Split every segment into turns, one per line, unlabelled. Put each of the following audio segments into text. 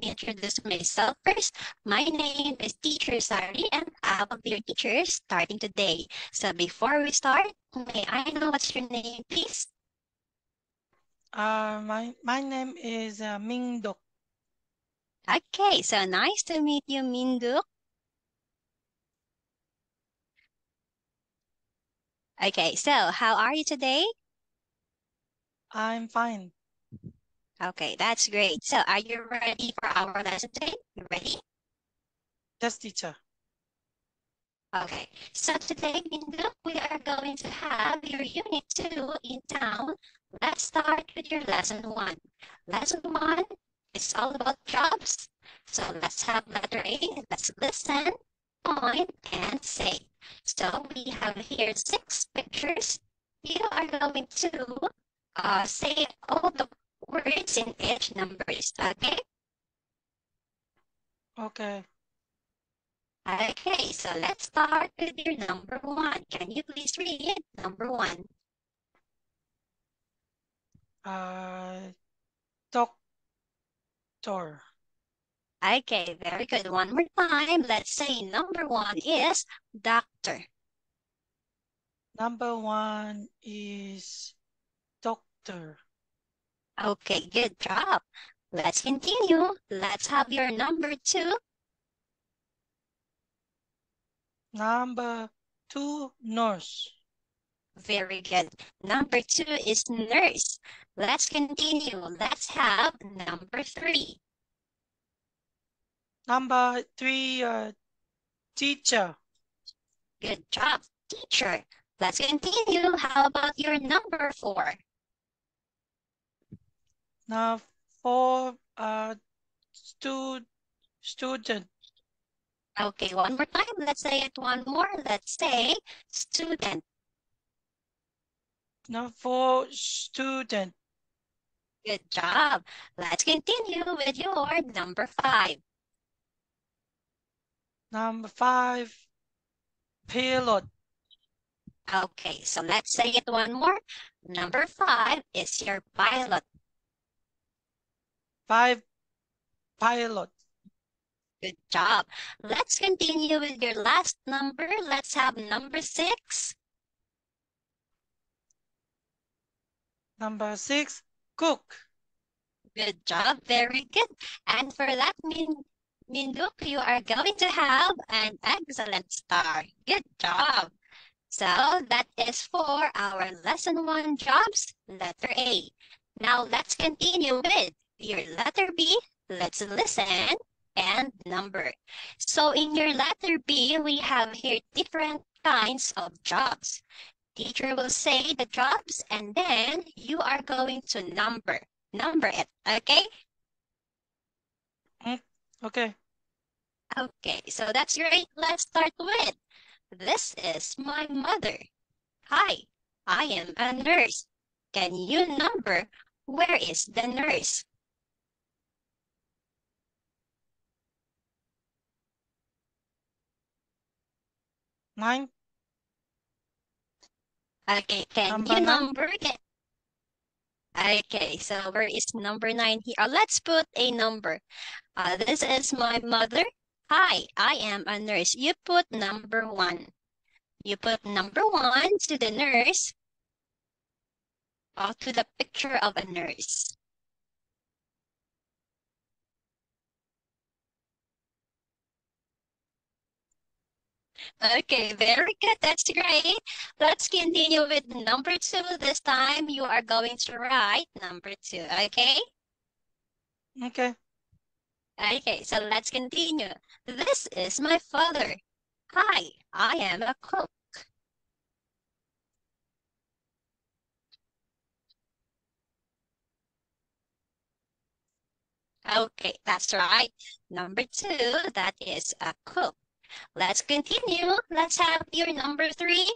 me introduce myself first. My name is Teacher Sare, and I will be your teacher starting today. So before we start, may I know what's your name, please?
My name is Ming Dok.
Okay, so nice to meet you, Minduk. Okay, so how are you today?
I'm fine.
Okay, that's great. So are you ready for our lesson today? You ready?
Yes, teacher.
Okay, so today, Minduk, we are going to have your Unit 2 in town. Let's start with your Lesson 1. Lesson 1 is all about jobs. So let's have letter A. Let's listen, point, and say. So we have here 6 pictures. You are going to say all the words in each numbers, okay?
Okay.
Okay, so let's start with your number 1. Can you please read number 1?
Doctor.
Okay, very good. One more time. Let's say number 1 is doctor.
Number 1 is doctor.
Okay, good job. Let's continue. Let's have your number 2.
Number 2, nurse.
Very good. Number 2 is nurse. Let's continue. Let's have number 3.
Number 3, teacher.
Good job, teacher. Let's continue. How about your number 4?
Now 4, student.
Okay, one more time. Let's say it one more. Let's say student.
Now 4, student.
Good job. Let's continue with your number 5.
Number 5, pilot.
Okay, so let's say it one more. Number 5 is your pilot.
5, pilot.
Good job. Let's continue with your last number. Let's have number 6.
Number 6, cook.
Good job. Very good. And for that, Minduk, you are going to have an excellent star. Good job. So that is for our lesson 1 jobs, letter A. Now let's continue with your letter B. Let's listen and number. So in your letter B, we have here different kinds of jobs. Teacher will say the jobs and then you are going to number it, okay?
Okay.
Okay, so that's great. Let's start with, this is my mother. Hi, I am a nurse. Can you number where is the nurse?
Nine.
Okay, can
Number
you
9.
number it? Okay, so where is number 9 here? Let's put a number. This is my mother. Hi, I am a nurse. You put number 1. You put number 1 to the nurse, or to the picture of a nurse. Okay, very good. That's great. Let's continue with number 2. This time you are going to write number 2, okay?
Okay.
Okay, so let's continue. This is my father. Hi, I am a cook. Okay, that's right. Number 2, that is a cook. Let's continue. Let's have your number 3.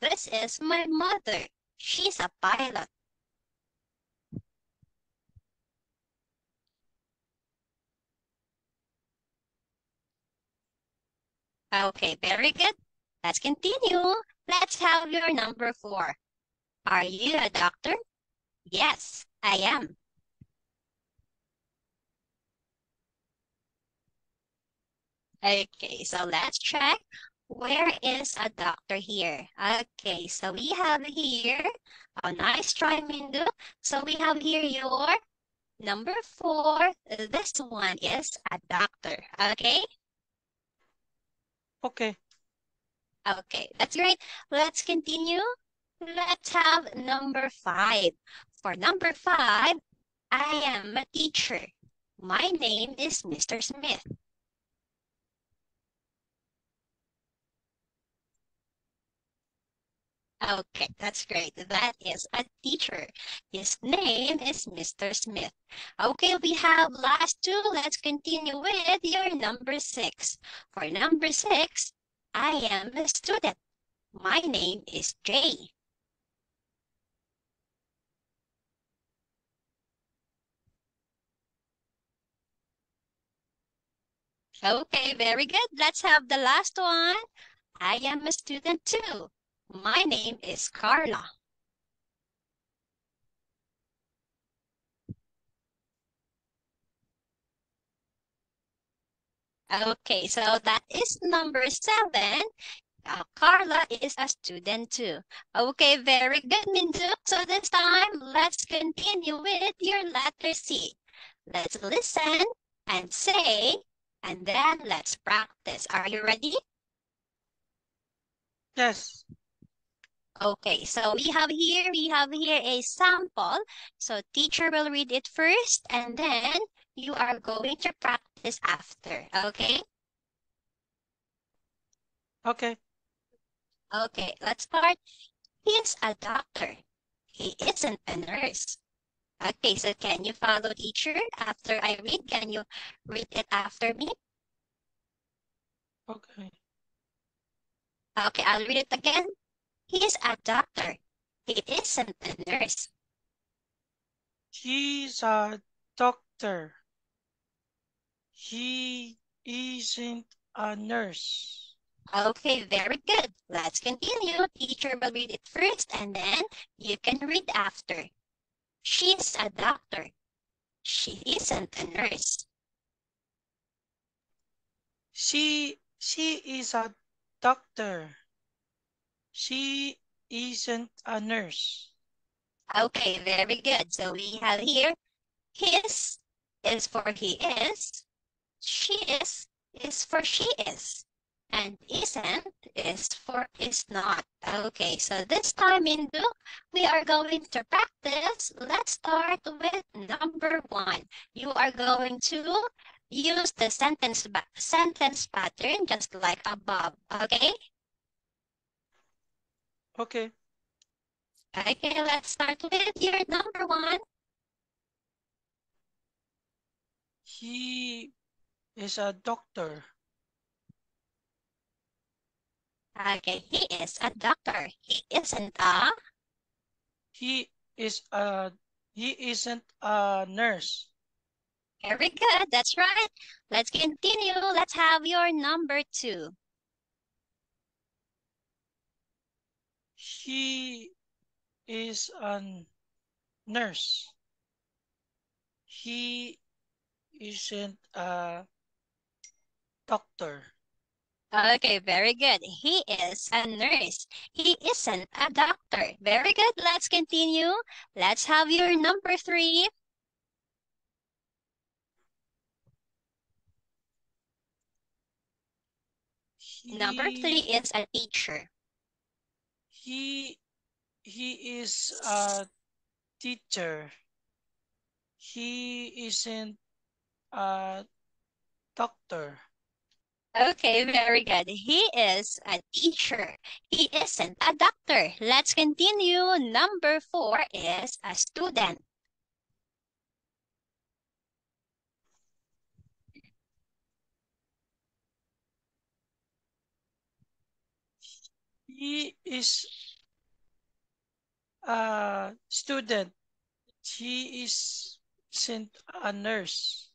This is my mother. She's a pilot. Okay, very good. Let's continue. Let's have your number 4. Are you a doctor? Yes, I am. Okay, so let's check. Where is a doctor here? Okay, so we have here, oh, nice try, Mindu. So we have here your number 4. This one is a doctor, okay?
Okay.
Okay, that's great. Let's continue. Let's have number 5. For number 5, I am a teacher. My name is Mr. Smith. Okay, that's great. That is a teacher. His name is Mr. Smith. Okay, we have last 2. Let's continue with your number 6. For number 6, I am a student. My name is Jay. Okay, very good. Let's have the last one. I am a student too. My name is Carla. Okay, so that is number 7. Carla is a student too. Okay, very good, Mindu. So this time, let's continue with your letter C. Let's listen and say, and then let's practice. Are you ready?
Yes.
Okay, so we have here a sample. So teacher will read it first, and then you are going to practice after. Okay?
Okay.
Okay, let's start. He's a doctor. He isn't a nurse. Okay, so can you follow teacher after I read? Can you read it after me?
Okay.
Okay, I'll read it again. He's a doctor. He isn't a nurse.
He's a doctor. He isn't a nurse.
Okay, very good. Let's continue. Teacher will read it first and then you can read after. She's a doctor. She isn't a nurse.
She is a doctor. She isn't a nurse.
Okay, very good. So we have here, his is for he she is for she is, and isn't is for is not. Okay, so this time in book, we are going to practice. Let's start with number 1. You are going to use the sentence pattern just like above, okay?
Okay.
Okay, let's start with your number 1.
He is a doctor.
Okay, he is a doctor. He isn't a.
He is a he isn't a nurse.
Very good, that's right. Let's continue. Let's have your number 2.
He is a nurse. He isn't a doctor.
Okay, very good. He is a nurse. He isn't a doctor. Very good. Let's continue. Let's have your number 3. Number 3
He
is a teacher.
he he is a teacher. He isn't a doctor.
Okay, very good. He is a teacher. He isn't a doctor. Let's continue. Number 4 is a student.
He is a student. He isn't a nurse.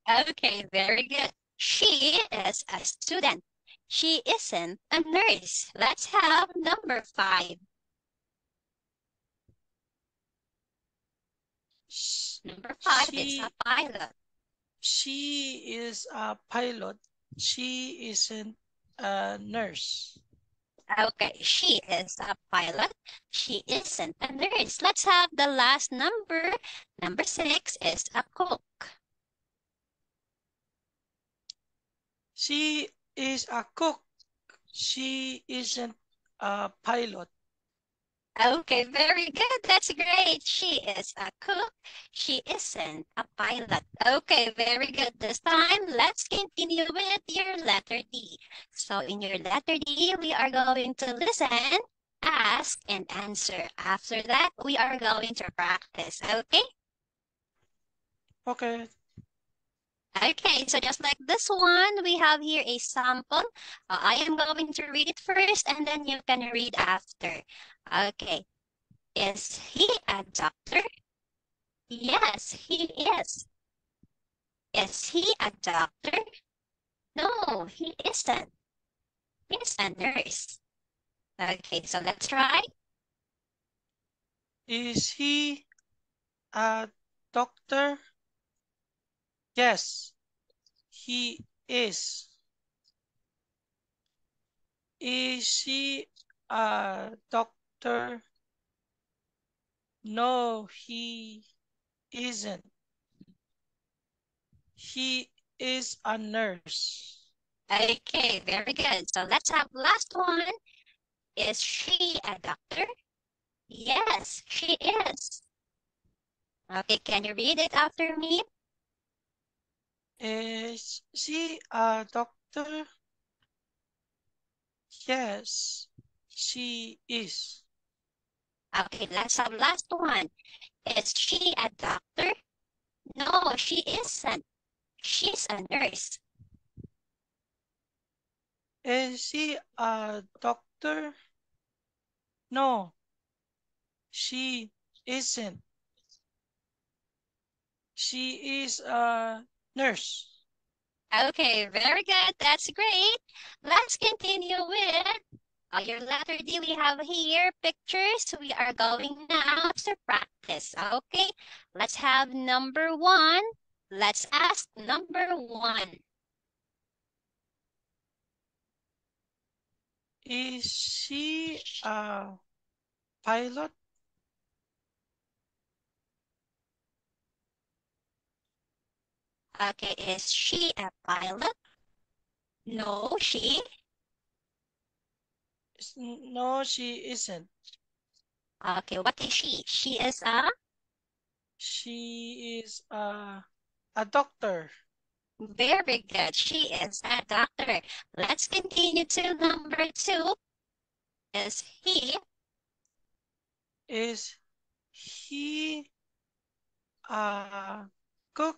Okay, very good. She is a student. She isn't a nurse. Let's have number 5. Number 5 is a
She
pilot.
she is a pilot. She isn't a nurse.
Okay, she is a pilot. She isn't a nurse. Let's have the last number. Number 6 is a cook.
She is a cook. She isn't a pilot.
Okay, very good. That's great. She is a cook. She isn't a pilot. Okay, very good. This time, let's continue with your letter D. So in your letter D, we are going to listen, ask, and answer. After that, we are going to practice. Okay?
Okay.
Okay, so just like this one, we have here a sample. I am going to read it first, and then you can read after. Okay. Is he a doctor? Yes, he is. Is he a doctor? No, he isn't. He's a nurse. Okay, so let's try.
Is he a doctor? Yes, he is. Is she a doctor? No, he isn't. He is a nurse.
Okay, very good. So let's have last one. Is she a doctor? Yes, she is. Okay, can you read it after me?
Is she a doctor? Yes, she is.
Okay, let's have last one. Is she a doctor? No, she isn't. She's a nurse.
Is she a doctor? No, she isn't. She is a nurse.
Okay, very good. That's great. Let's continue with your letter D. We have here pictures. We are going now to practice. Okay, let's have number 1. Let's ask number 1.
Is she a pilot?
Okay, is she a pilot? No, she.
No, she isn't.
Okay, what is she? She is a.
She is a doctor.
Very good. She is a doctor. Let's continue to number 2. Is he?
Is he a cook?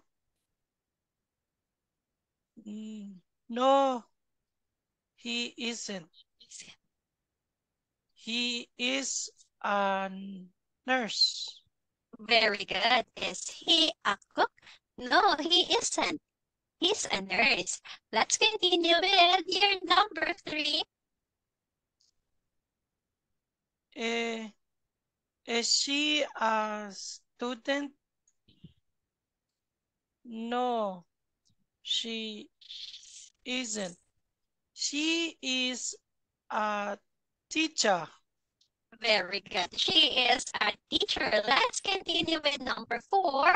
No, he isn't. He is a nurse.
Very good. Is he a cook? No, he isn't. He's a nurse. Let's continue with your number 3.
Eh, is she a student? No, she isn't. She is a teacher.
Very good. She is a teacher. Let's continue with number 4.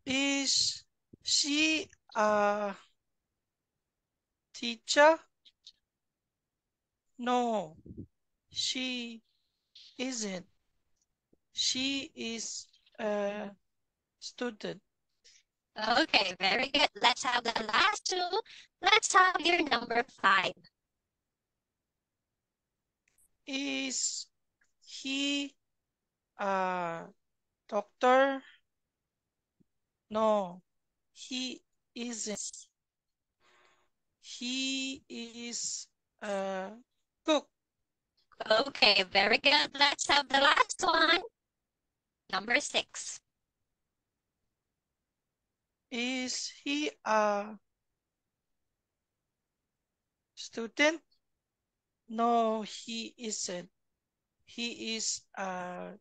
Is she a teacher? No, she isn't. She is a student.
Okay, very good. Let's have the last 2. Let's have your number 5.
Is he a doctor? No, he isn't. He is a cook.
Okay, very good. Let's have the last one. Number 6.
Is he a student? No, he isn't. He is a